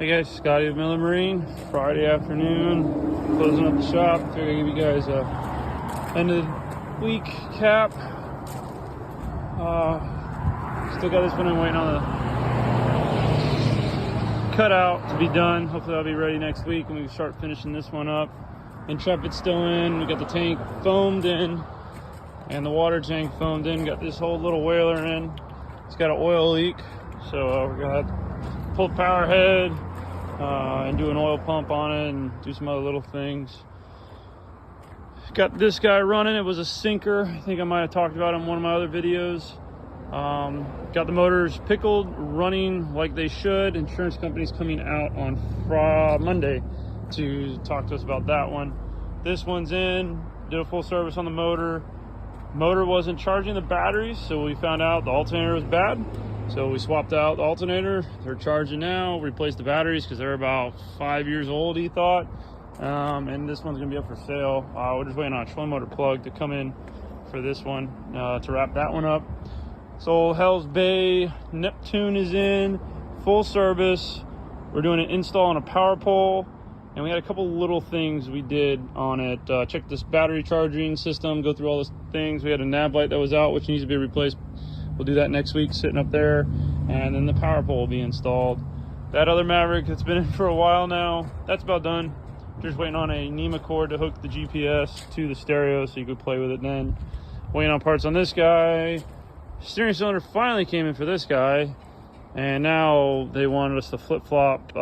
Hey guys, Scotty with Miller Marine. Friday afternoon, closing up the shop. Figured I'd give you guys a end of the week cap. Still got this one. I'm waiting on the cutout to be done. Hopefully I'll be ready next week and we can start finishing this one up. Intrepid's still in. We got the tank foamed in and the water tank foamed in. Got this whole little whaler in. It's got an oil leak, so we're gonna have to pull the power head and do an oil pump on it and do some other little things. Got this guy running. It was a sinker. I think I might have talked about it in one of my other videos. Got the motors pickled, running like they should. Insurance company's coming out on Monday to talk to us about that one. This one's in. Did a full service on the motor. Motor wasn't charging the batteries, so we found out the alternator was bad. So we swapped out the alternator. They're charging now. Replaced the batteries because they're about 5 years old, he thought. And this one's gonna be up for sale. We're just waiting on a trolling motor plug to come in for this one to wrap that one up. So Hell's Bay Neptune is in, full service. We're doing an install on a power pole, and we had a couple little things we did on it. Check this battery charging system, go through all those things. We had a nav light that was out, which needs to be replaced. We'll do that next week, sitting up there, and then the power pole will be installed. That other Maverick that's been in for a while now, that's about done. Just waiting on a NEMA cord to hook the GPS to the stereo so you could play with it then. Waiting on parts on this guy. Steering cylinder finally came in for this guy, and now they wanted us to flip-flop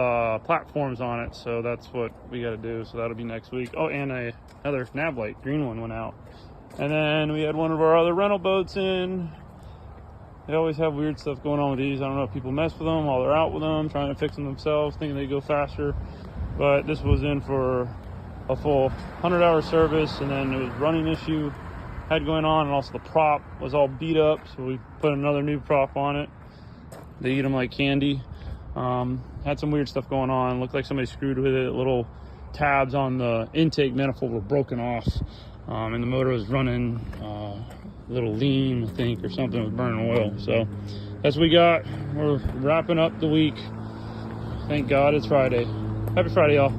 platforms on it, so that's what we got to do. So that'll be next week. Oh, and another nav light, green one, went out. And then we had one of our other rental boats in. They always have weird stuff going on with these. I don't know if people mess with them while they're out with them, trying to fix them themselves, thinking they go faster. But this was in for a full 100-hour service, and then it was running issue had going on, and also the prop was all beat up, so we put another new prop on it. They eat them like candy. Had some weird stuff going on. Looked like somebody screwed with it. Little tabs on the intake manifold were broken off, and the motor was running a little lean, I think, or something, was burning oil. So that's what we got. We're wrapping up the week. Thank God it's Friday. Happy Friday, y'all.